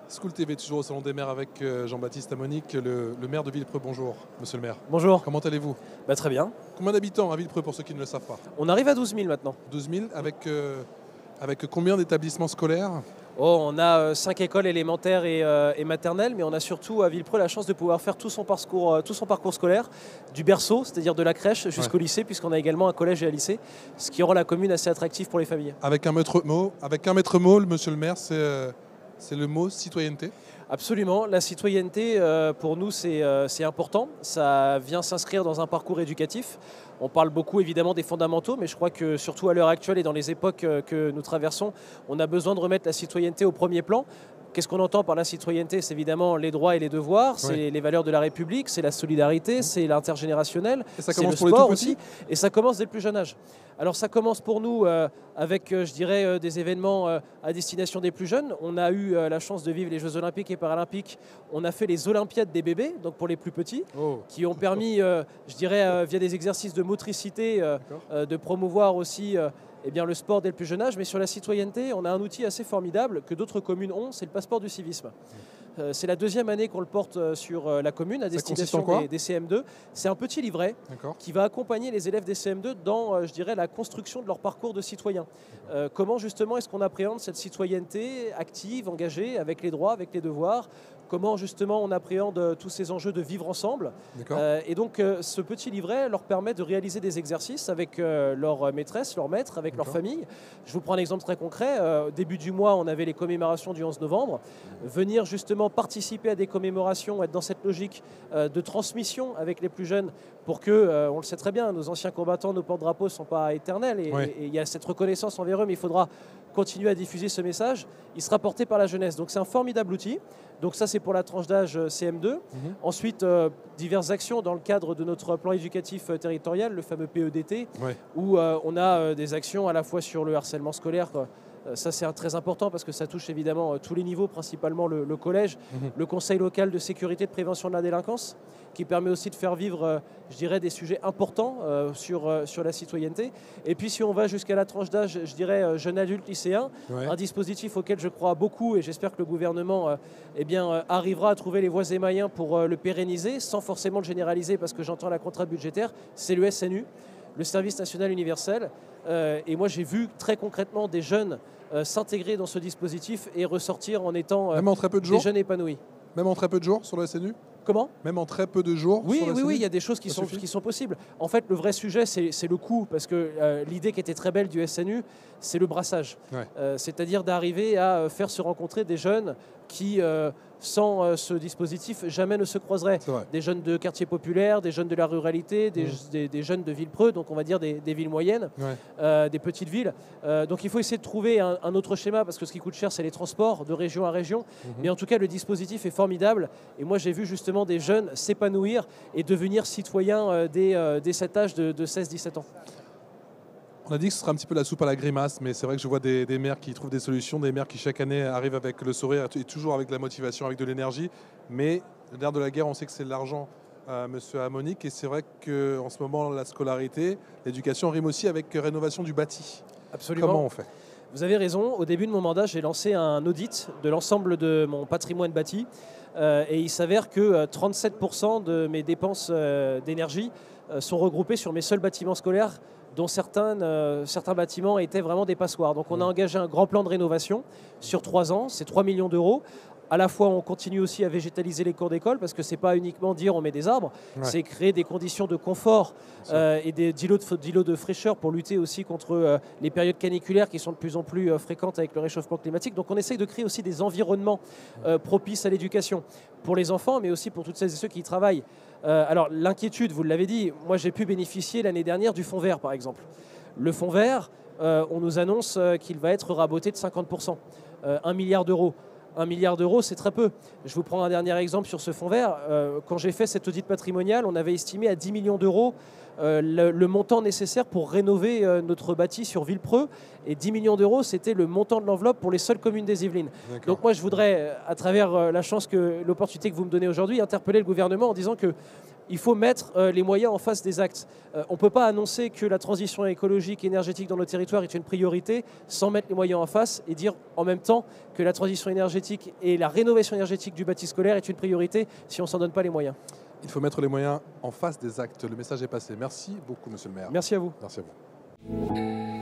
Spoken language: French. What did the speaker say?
School TV, toujours au Salon des maires avec Jean-Baptiste Amonique, le maire de Villepreux. Bonjour, monsieur le maire. Bonjour. Comment allez-vous? Très bien. Combien d'habitants à Villepreux pour ceux qui ne le savent pas? On arrive à 12 000 maintenant. 12 000 avec combien d'établissements scolaires? On a 5 écoles élémentaires et maternelles, mais on a surtout à Villepreux la chance de pouvoir faire tout son parcours scolaire, du berceau, c'est-à-dire de la crèche, jusqu'au lycée, puisqu'on a également un collège et un lycée, ce qui rend la commune assez attractive pour les familles. Avec un maître mot, monsieur le maire, c'est le mot citoyenneté. Absolument, la citoyenneté pour nous c'est important, ça vient s'inscrire dans un parcours éducatif. On parle beaucoup évidemment des fondamentaux, mais je crois que surtout à l'heure actuelle et dans les époques que nous traversons, on a besoin de remettre la citoyenneté au premier plan. Qu'est-ce qu'on entend par la citoyenneté? C'est évidemment les droits et les devoirs, c'est les valeurs de la République, c'est la solidarité, c'est l'intergénérationnel, c'est le sport aussi, et ça commence dès le plus jeune âge. Alors ça commence pour nous avec, je dirais, des événements à destination des plus jeunes. On a eu la chance de vivre les Jeux Olympiques et Paralympiques. On a fait les Olympiades des bébés, donc pour les plus petits, qui ont permis, je dirais, via des exercices de motricité, de promouvoir aussi le sport dès le plus jeune âge. Mais sur la citoyenneté, on a un outil assez formidable que d'autres communes ont, c'est le passeport du civisme. C'est la deuxième année qu'on le porte sur la commmmune à destination des CM2. C'est un petit livret qui va accompagner les élèves des CM2 dans, je dirais, la construction de leur parcours de citoyen. Comment justement est-ce qu'on appréhende cette citoyenneté active, engagée, avec les droits, avec les devoirs? Comment justement on appréhende tous ces enjeux de vivre ensemble. Et donc ce petit livret leur permet de réaliser des exercices avec leur maîtresse, leur maître, avec leur famille. Je vous prends un exemple très concret. Début du mois, on avait les commémorations du 11 novembre. Venir justement participer à des commémorations, être dans cette logique de transmission avec les plus jeunes pour que, on le sait très bien, nos anciens combattants, nos porte-drapeaux ne sont pas éternels et il y a cette reconnaissance envers eux, mais il faudra continuer à diffuser ce message. Il sera porté par la jeunesse. Donc c'est un formidable outil. Donc ça c'est pour la tranche d'âge CM2. Ensuite, diverses actions dans le cadre de notre plan éducatif territorial, le fameux PEDT, où on a des actions à la fois sur le harcèlement scolaire. Ça c'est très important parce que ça touche évidemment tous les niveaux, principalement le collège, le conseil local de sécurité et de prévention de la délinquance, qui permet aussi de faire vivre, je dirais, des sujets importants sur la citoyenneté. Et puis si on va jusqu'à la tranche d'âge, je dirais, jeune adulte lycéen, un dispositif auquel je crois beaucoup et j'espère que le gouvernement arrivera à trouver les voies et moyens pour le pérenniser, sans forcément le généraliser parce que j'entends la contrainte budgétaire, c'est le SNU, le service national universel. Et moi j'ai vu très concrètement des jeunes s'intégrer dans ce dispositif et ressortir en étant même en très peu de jours, des jeunes épanouis. Même en très peu de jours sur le SNU? Comment? Même en très peu de jours? Oui, il y a des choses qui sont possibles. En fait, le vrai sujet, c'est le coût, parce que l'idée qui était très belle du SNU, c'est le brassage. C'est-à-dire d'arriver à faire se rencontrer des jeunes qui, sans ce dispositif, jamais ne se croiseraient. Des jeunes de quartiers populaires, des jeunes de la ruralité, des jeunes de Villepreux, donc on va dire des villes moyennes, des petites villes. Donc il faut essayer de trouver un autre schéma, parce que ce qui coûte cher, c'est les transports de région à région. Mais en tout cas, le dispositif est formidable. Et moi, j'ai vu justement des jeunes s'épanouir et devenir citoyens dès cet âge de 16-17 ans. On a dit que ce sera un petit peu la soupe à la grimace, mais c'est vrai que je vois des maires qui trouvent des solutions, des maires qui chaque année arrivent avec le sourire et toujours avec de la motivation, avec de l'énergie. Mais le nerf de la guerre, on sait que c'est l'argent, monsieur Amonique. Et c'est vrai qu'en ce moment, la scolarité, l'éducation rime aussi avec rénovation du bâti. Absolument. Comment on fait? Vous avez raison. Au début de mon mandat, j'ai lancé un audit de l'ensemble de mon patrimoine bâti. Et il s'avère que 37% de mes dépenses d'énergie sont regroupées sur mes seuls bâtiments scolaires, dont certains bâtiments étaient vraiment des passoires. Donc on a engagé un grand plan de rénovation sur 3 ans, c'est 3 millions d'euros. À la fois, on continue aussi à végétaliser les cours d'école parce que ce n'est pas uniquement dire on met des arbres, c'est créer des conditions de confort et des îlots de fraîcheur pour lutter aussi contre les périodes caniculaires qui sont de plus en plus fréquentes avec le réchauffement climatique. Donc on essaye de créer aussi des environnements propices à l'éducation pour les enfants, mais aussi pour toutes celles et ceux qui y travaillent. Alors l'inquiétude, vous l'avez dit, moi j'ai pu bénéficier l'année dernière du fonds vert par exemple. Le fonds vert, on nous annonce qu'il va être raboté de 50%, 1 milliard d'euros. 1 milliard d'euros, c'est très peu. Je vous prends un dernier exemple sur ce fonds vert. Quand j'ai fait cet audit patrimonial, on avait estimé à 10 millions d'euros le montant nécessaire pour rénover notre bâti sur Villepreux. Et 10 millions d'euros, c'était le montant de l'enveloppe pour les seules communes des Yvelines. Donc moi, je voudrais, à travers l'opportunité que vous me donnez aujourd'hui, interpeller le gouvernement en disant que il faut mettre les moyens en face des actes. On ne peut pas annoncer que la transition écologique et énergétique dans nos territoires est une priorité sans mettre les moyens en face et dire en même temps que la transition énergétique et la rénovation énergétique du bâti scolaire est une priorité si on ne s'en donne pas les moyens. Il faut mettre les moyens en face des actes. Le message est passé. Merci beaucoup, monsieur le maire. Merci à vous. Merci à vous.